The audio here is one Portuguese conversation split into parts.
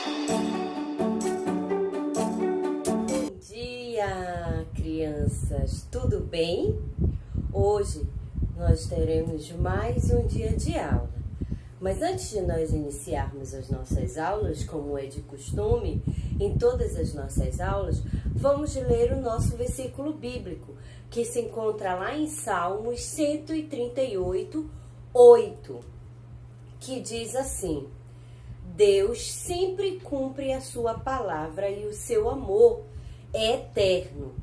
Bom dia, crianças! Tudo bem? Hoje nós teremos mais um dia de aula. Mas antes de nós iniciarmos as nossas aulas, como é de costume, em todas as nossas aulas, vamos ler o nosso versículo bíblico, que se encontra lá em Salmos 138, 8, que diz assim: Deus sempre cumpre a sua palavra e o seu amor é eterno.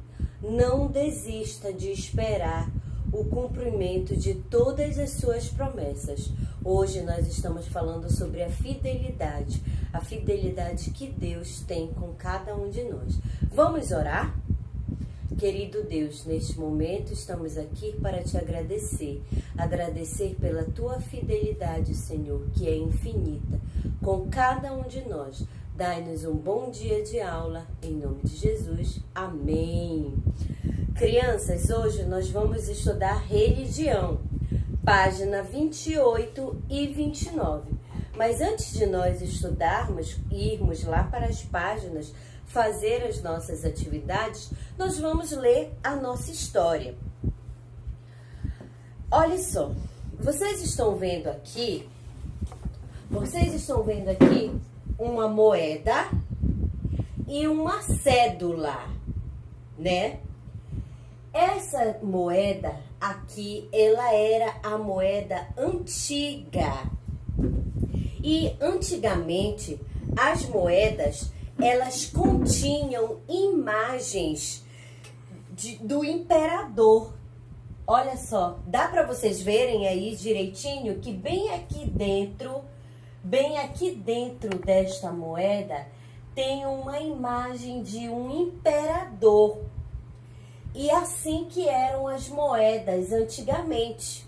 Não desista de esperar o cumprimento de todas as suas promessas. Hoje nós estamos falando sobre a fidelidade que Deus tem com cada um de nós. Vamos orar? Querido Deus, neste momento estamos aqui para te agradecer pela tua fidelidade, Senhor, que é infinita, com cada um de nós. Dai-nos um bom dia de aula, em nome de Jesus. Amém. Crianças, hoje nós vamos estudar religião, página 28 e 29. Mas antes de nós estudarmos, irmos lá para as páginas, fazer as nossas atividades, nós vamos ler a nossa história. Olha só, vocês estão vendo aqui uma moeda e uma cédula, né? Essa moeda aqui, ela era a moeda antiga. E antigamente, as moedas, elas continham imagens do imperador. Olha só, dá para vocês verem aí direitinho que bem aqui dentro desta moeda, tem uma imagem de um imperador. E assim que eram as moedas antigamente.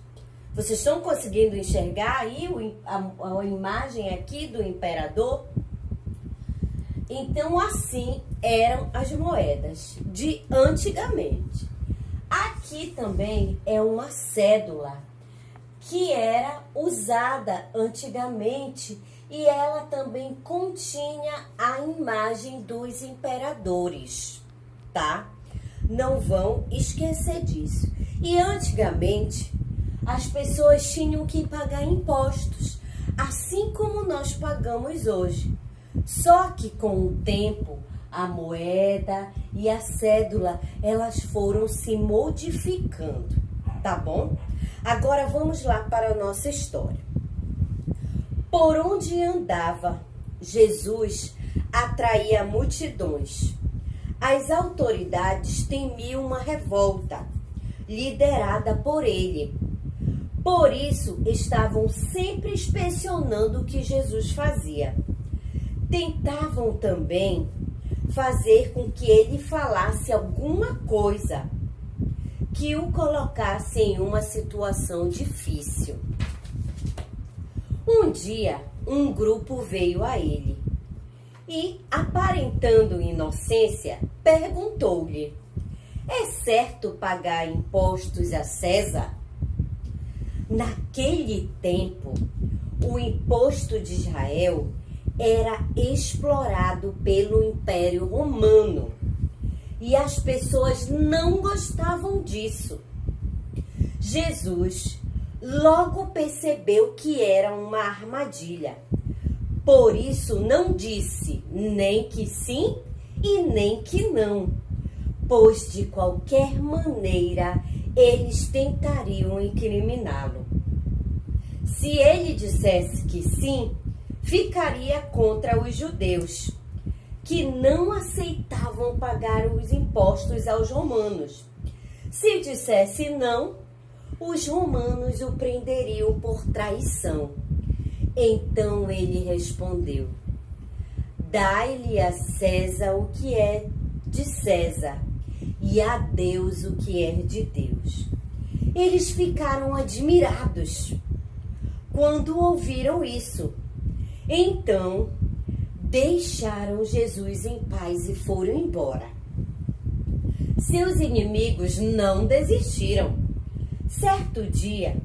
Vocês estão conseguindo enxergar aí a imagem aqui do imperador? Então, assim eram as moedas de antigamente. Aqui também é uma cédula que era usada antigamente e ela também continha a imagem dos imperadores, tá? Não vão esquecer disso. E antigamente, as pessoas tinham que pagar impostos, assim como nós pagamos hoje. Só que com o tempo, a moeda e a cédula, elas foram se modificando, tá bom? Agora vamos lá para a nossa história. Por onde andava, Jesus atraía multidões. As autoridades temiam uma revolta, liderada por ele. Por isso, estavam sempre inspecionando o que Jesus fazia. Tentavam também fazer com que ele falasse alguma coisa que o colocasse em uma situação difícil. Um dia, um grupo veio a ele e, aparentando inocência, perguntou-lhe: é certo pagar impostos a César? Naquele tempo, o imposto de Israel era explorado pelo Império Romano e as pessoas não gostavam disso. Jesus logo percebeu que era uma armadilha. Por isso não disse nem que sim e nem que não, pois de qualquer maneira eles tentariam incriminá-lo. Se ele dissesse que sim, ficaria contra os judeus, que não aceitavam pagar os impostos aos romanos. Se dissesse não, os romanos o prenderiam por traição. Então ele respondeu: dai-lhe a César o que é de César, e a Deus o que é de Deus. Eles ficaram admirados quando ouviram isso. Então, deixaram Jesus em paz e foram embora. Seus inimigos não desistiram. Certo dia,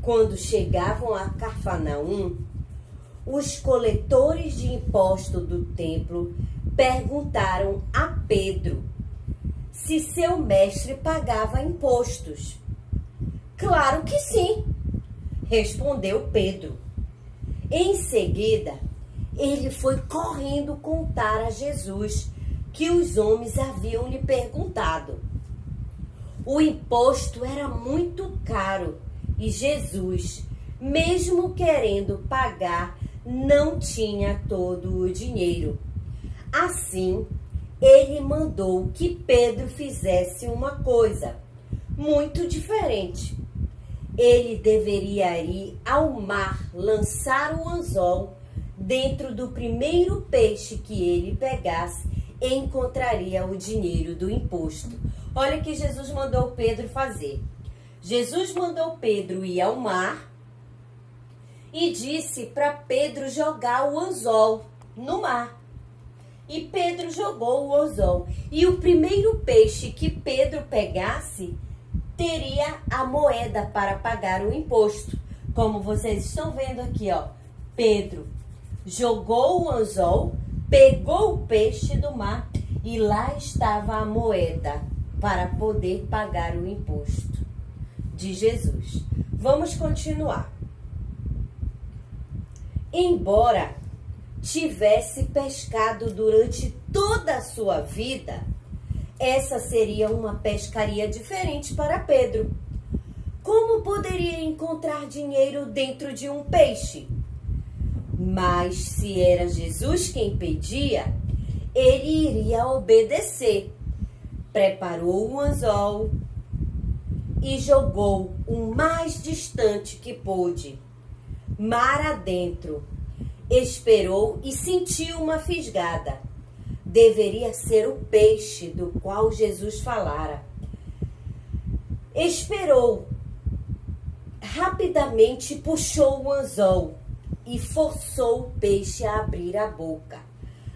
quando chegavam a Cafarnaum, os coletores de imposto do templo perguntaram a Pedro se seu mestre pagava impostos. Claro que sim, respondeu Pedro. Em seguida, ele foi correndo contar a Jesus que os homens haviam lhe perguntado. O imposto era muito caro e Jesus, mesmo querendo pagar, não tinha todo o dinheiro. Assim, ele mandou que Pedro fizesse uma coisa muito diferente. Ele deveria ir ao mar, lançar o anzol dentro do primeiro peixe que ele pegasse e encontraria o dinheiro do imposto. Olha o que Jesus mandou Pedro fazer. Jesus mandou Pedro ir ao mar e disse para Pedro jogar o anzol no mar. E Pedro jogou o anzol. E o primeiro peixe que Pedro pegasse teria a moeda para pagar o imposto. Como vocês estão vendo aqui, ó. Pedro jogou o anzol, pegou o peixe do mar e lá estava a moeda para poder pagar o imposto de Jesus. Vamos continuar. Embora tivesse pescado durante toda a sua vida, essa seria uma pescaria diferente para Pedro. Como poderia encontrar dinheiro dentro de um peixe? Mas se era Jesus quem pedia, ele iria obedecer. Preparou um anzol e jogou o mais distante que pôde, mar adentro. Esperou e sentiu uma fisgada. Deveria ser o peixe do qual Jesus falara. Esperou. Rapidamente puxou o anzol e forçou o peixe a abrir a boca.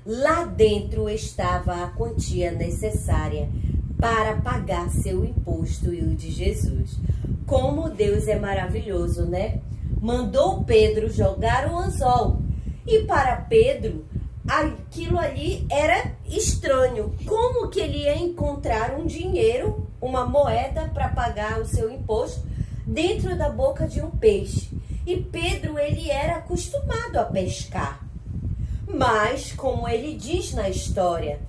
Lá dentro estava a quantia necessária para pagar seu imposto e o de Jesus. Como Deus é maravilhoso, né? Mandou Pedro jogar o anzol. E para Pedro, aquilo ali era estranho. Como que ele ia encontrar um dinheiro, uma moeda para pagar o seu imposto dentro da boca de um peixe? E Pedro, ele era acostumado a pescar. Mas, como ele diz na história,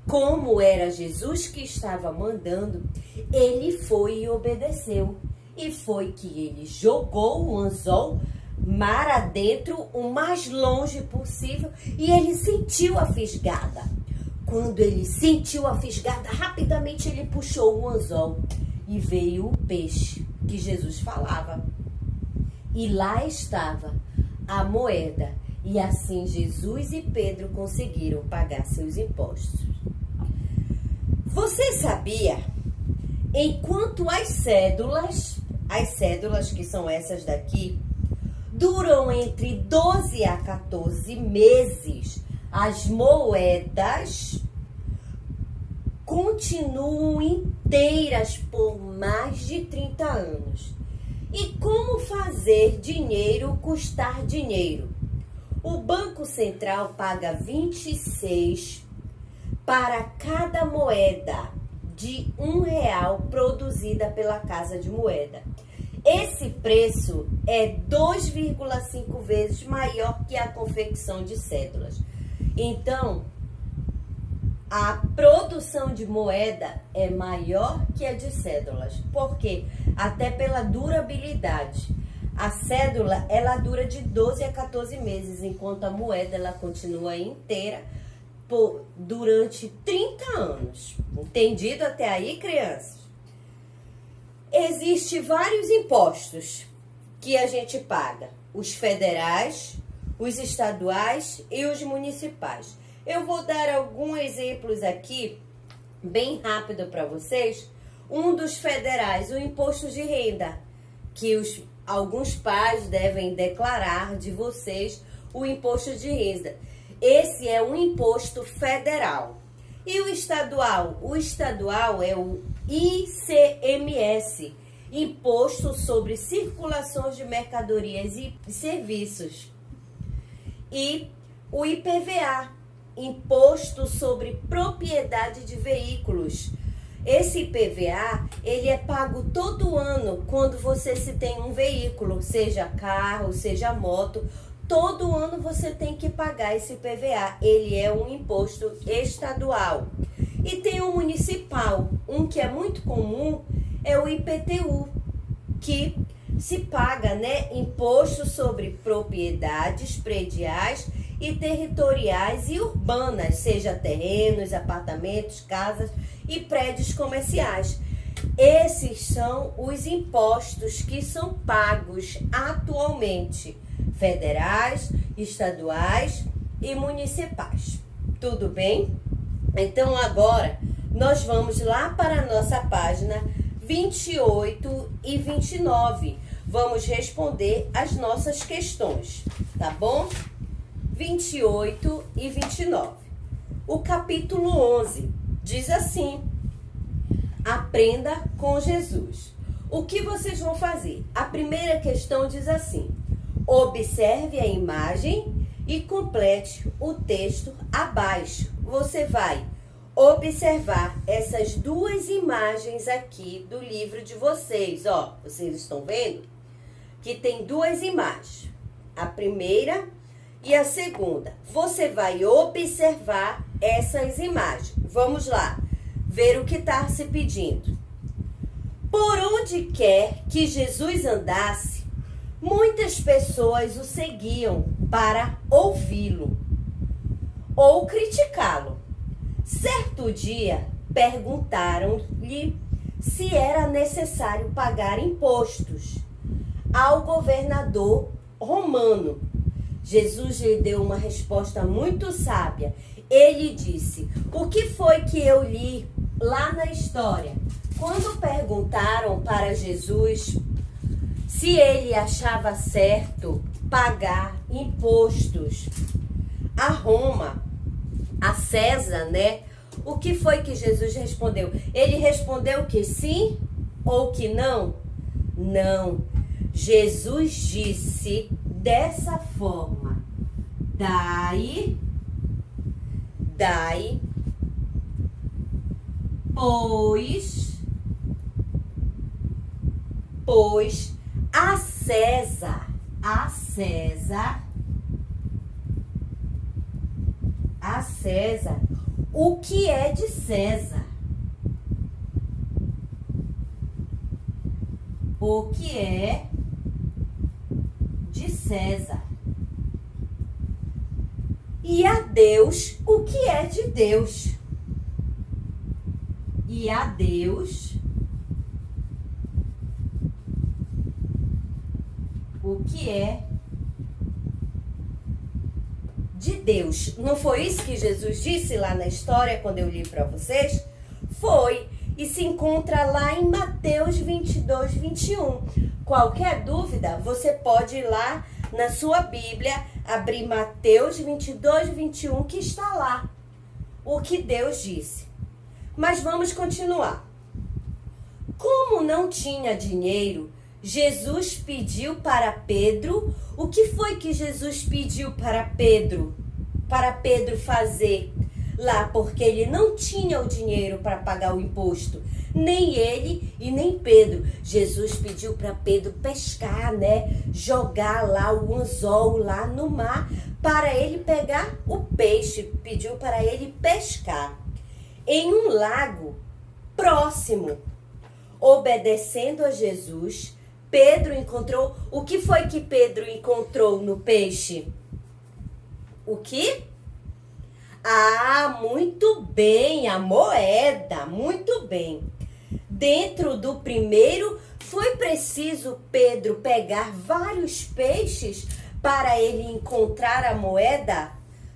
como era Jesus que estava mandando, ele foi e obedeceu. E foi que ele jogou o anzol mar adentro, o mais longe possível, e ele sentiu a fisgada. Quando ele sentiu a fisgada, rapidamente ele puxou o anzol e veio o peixe que Jesus falava. E lá estava a moeda, e assim Jesus e Pedro conseguiram pagar seus impostos. Você sabia? Enquanto as cédulas que são essas daqui, duram entre 12 a 14 meses, as moedas continuam inteiras por mais de 30 anos. E como fazer dinheiro custar dinheiro? O Banco Central paga 26 para cada moeda de R$1 produzida pela Casa de Moeda. Esse preço é 2,5 vezes maior que a confecção de cédulas. Então, a produção de moeda é maior que a de cédulas. Por quê? Até pela durabilidade. A cédula, ela dura de 12 a 14 meses, enquanto a moeda, ela continua inteira durante 30 anos. Entendido até aí, crianças? Existem vários impostos que a gente paga. Os federais, os estaduais e os municipais. Eu vou dar alguns exemplos aqui, bem rápido para vocês. Um dos federais, o imposto de renda, que alguns pais devem declarar de vocês o imposto de renda. Esse é um imposto federal. E o estadual? O estadual é o ICMS, Imposto sobre Circulação de Mercadorias e Serviços. e o IPVA, Imposto sobre Propriedade de Veículos. Esse IPVA, ele é pago todo ano quando você se tem um veículo, seja carro, seja moto. Todo ano você tem que pagar esse IPVA. Ele é um imposto estadual. E tem o municipal. Um que é muito comum é o IPTU, que se paga, né, imposto sobre propriedades prediais e territoriais e urbanas, seja terrenos, apartamentos, casas e prédios comerciais. Esses são os impostos que são pagos atualmente, federais, estaduais e municipais. Tudo bem? Então agora nós vamos lá para a nossa página 28 e 29. Vamos responder as nossas questões, tá bom? 28 e 29. O capítulo 11 diz assim: aprenda com Jesus. O que vocês vão fazer? A primeira questão diz assim: observe a imagem e complete o texto abaixo. Você vai observar essas duas imagens aqui do livro de vocês, ó. Vocês estão vendo que tem duas imagens, a primeira e a segunda. Você vai observar essas imagens. Vamos lá, ver o que está se pedindo. Por onde quer que Jesus andasse, muitas pessoas o seguiam para ouvi-lo ou criticá-lo. Certo dia, perguntaram-lhe se era necessário pagar impostos ao governador romano. Jesus lhe deu uma resposta muito sábia. Ele disse: o que foi que eu li lá na história? Quando perguntaram para Jesus se ele achava certo pagar impostos a Roma, a César, né? O que foi que Jesus respondeu? Ele respondeu que sim ou que não? Não. Jesus disse dessa forma: dai, pois a César o que é de César. O que é de César. E a Deus o que é de Deus. E a Deus o que é de Deus. Não foi isso que Jesus disse lá na história quando eu li para vocês? Foi. E se encontra lá em Mateus 22, 21. Qualquer dúvida, você pode ir lá na sua Bíblia, abrir Mateus 22, 21, que está lá o que Deus disse. Mas vamos continuar. Como não tinha dinheiro, Jesus pediu para Pedro. O que foi que Jesus pediu para Pedro? Para Pedro fazer lá, porque ele não tinha o dinheiro para pagar o imposto. Nem ele e nem Pedro. Jesus pediu para Pedro pescar, né? Jogar lá o anzol lá no mar para ele pegar o peixe. Pediu para ele pescar em um lago próximo. Obedecendo a Jesus, Pedro encontrou... O que foi que Pedro encontrou no peixe? O que? Ah, muito bem, a moeda, muito bem. Dentro do primeiro, foi preciso Pedro pegar vários peixes para ele encontrar a moeda?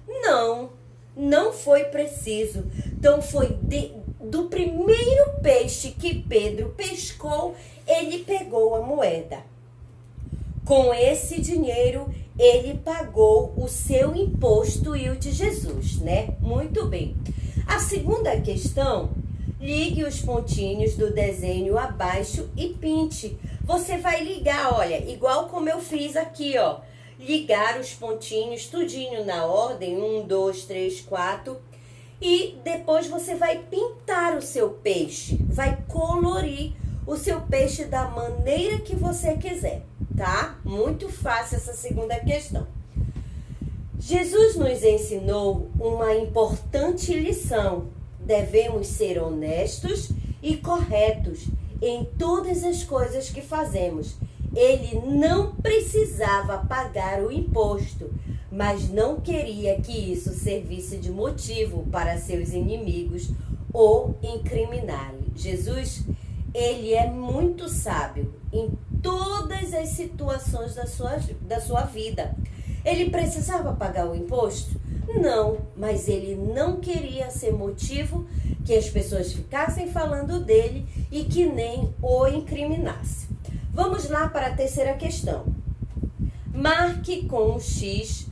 Não, não foi preciso. Então foi do primeiro peixe que Pedro pescou, ele pegou a moeda. Com esse dinheiro, ele pagou o seu imposto e o de Jesus, né? Muito bem. A segunda questão, ligue os pontinhos do desenho abaixo e pinte. Você vai ligar, olha, igual como eu fiz aqui, ó. ligar os pontinhos, tudinho na ordem, 1, 2, 3, 4. E depois você vai pintar o seu peixe, vai colorir o seu peixe da maneira que você quiser, tá? Muito fácil essa segunda questão. Jesus nos ensinou uma importante lição. Devemos ser honestos e corretos em todas as coisas que fazemos. Ele não precisava pagar o imposto, mas não queria que isso servisse de motivo para seus inimigos o incriminarem. Jesus, ele é muito sábio em todas as situações da sua vida. Ele precisava pagar o imposto? Não, mas ele não queria ser motivo que as pessoas ficassem falando dele e que nem o incriminasse. Vamos lá para a terceira questão. Marque com um X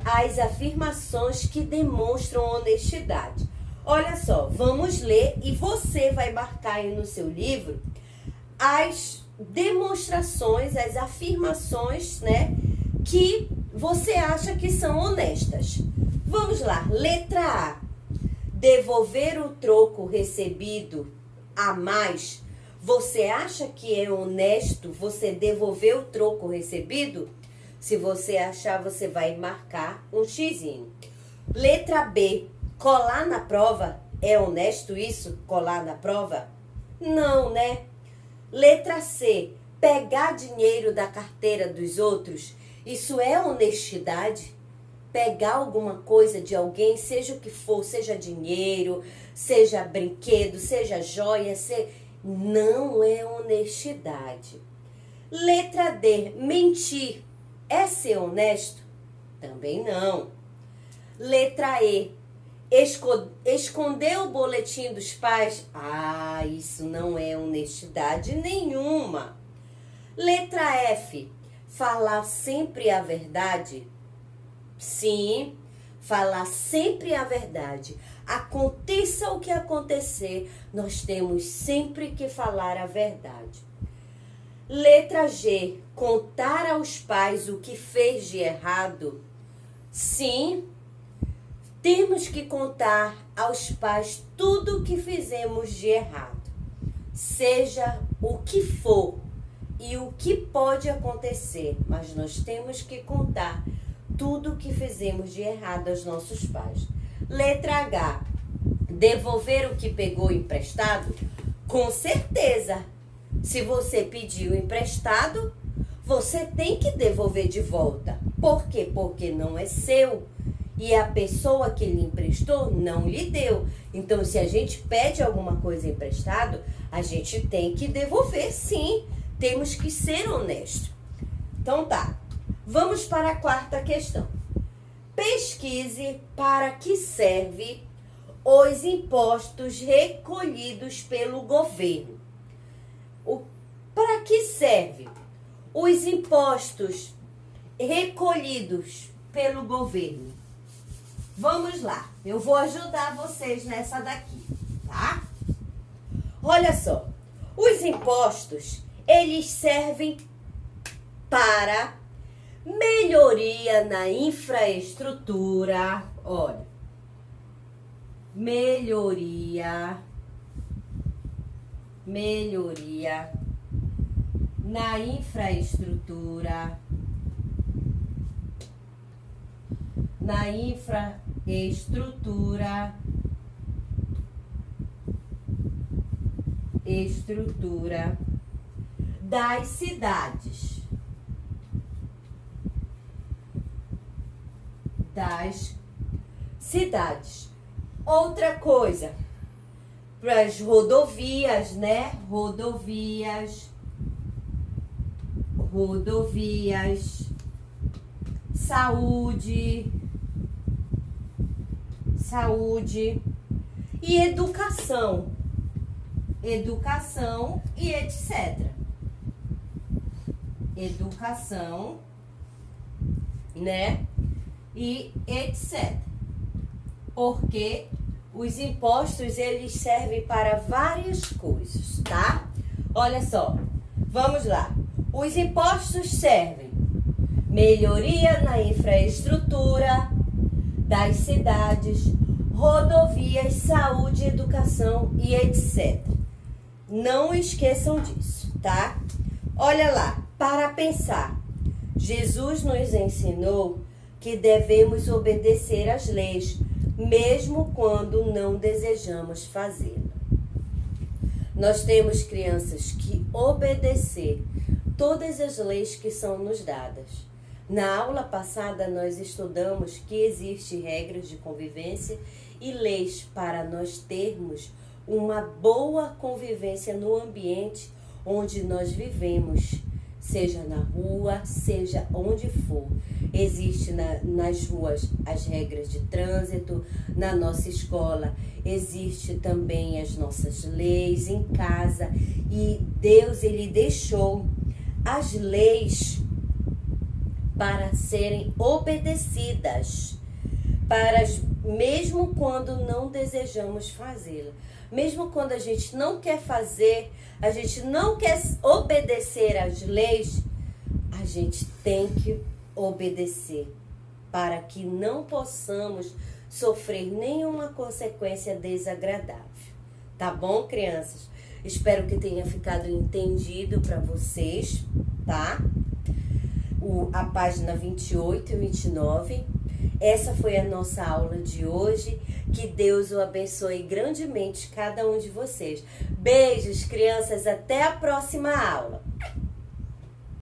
as afirmações que demonstram honestidade. Olha só, vamos ler e você vai marcar aí no seu livro as demonstrações, as afirmações, né, que você acha que são honestas. Vamos lá, letra A. Devolver o troco recebido a mais. Você acha que é honesto você devolver o troco recebido? Se você achar, você vai marcar um xizinho. Letra B. Colar na prova. É honesto isso? Colar na prova? Não, né? Letra C. Pegar dinheiro da carteira dos outros. Isso é honestidade? Pegar alguma coisa de alguém, seja o que for, seja dinheiro, seja brinquedo, seja joia, não é honestidade. Letra D. Mentir. É ser honesto? Também não. Letra E. Esconder o boletim dos pais? Ah, isso não é honestidade nenhuma. Letra F. Falar sempre a verdade? Sim, falar sempre a verdade. Aconteça o que acontecer, nós temos sempre que falar a verdade. Letra G. Contar aos pais o que fez de errado? Sim, temos que contar aos pais tudo o que fizemos de errado. Seja o que for e o que pode acontecer, mas nós temos que contar tudo o que fizemos de errado aos nossos pais. Letra H. Devolver o que pegou emprestado? Com certeza. Se você pediu emprestado, você tem que devolver de volta. Por quê? Porque não é seu. E a pessoa que lhe emprestou não lhe deu. Então, se a gente pede alguma coisa emprestado, a gente tem que devolver, sim. Temos que ser honestos. Então tá. Vamos para a quarta questão. Pesquise para que serve os impostos recolhidos pelo governo. Para que serve os impostos recolhidos pelo governo? Vamos lá, eu vou ajudar vocês nessa daqui, tá? Olha só, os impostos, eles servem para melhoria na infraestrutura, olha, melhoria na infraestrutura, das cidades. Outra coisa, para as rodovias, né? Rodovias, saúde e educação e etc. Educação, né? E etc. Porque os impostos, eles servem para várias coisas, tá? Olha só, vamos lá. Os impostos servem melhoria na infraestrutura das cidades, rodovias, saúde, educação e etc. Não esqueçam disso, tá? Olha lá, para pensar, Jesus nos ensinou que devemos obedecer às leis, mesmo quando não desejamos fazê-lo. Nós temos, crianças, que obedecer todas as leis que são nos dadas. Na aula passada, nós estudamos que existem regras de convivência e leis para nós termos uma boa convivência no ambiente onde nós vivemos, seja na rua, seja onde for. Existe nas ruas as regras de trânsito, na nossa escola existe também as nossas leis, em casa, e Deus, ele deixou as leis para serem obedecidas, mesmo quando não desejamos fazê-la. Mesmo quando a gente não quer fazer, a gente não quer obedecer às leis, a gente tem que obedecer para que não possamos sofrer nenhuma consequência desagradável. Tá bom, crianças? Espero que tenha ficado entendido para vocês, tá? A página 28 e 29. Essa foi a nossa aula de hoje. Que Deus o abençoe grandemente cada um de vocês. Beijos, crianças. Até a próxima aula.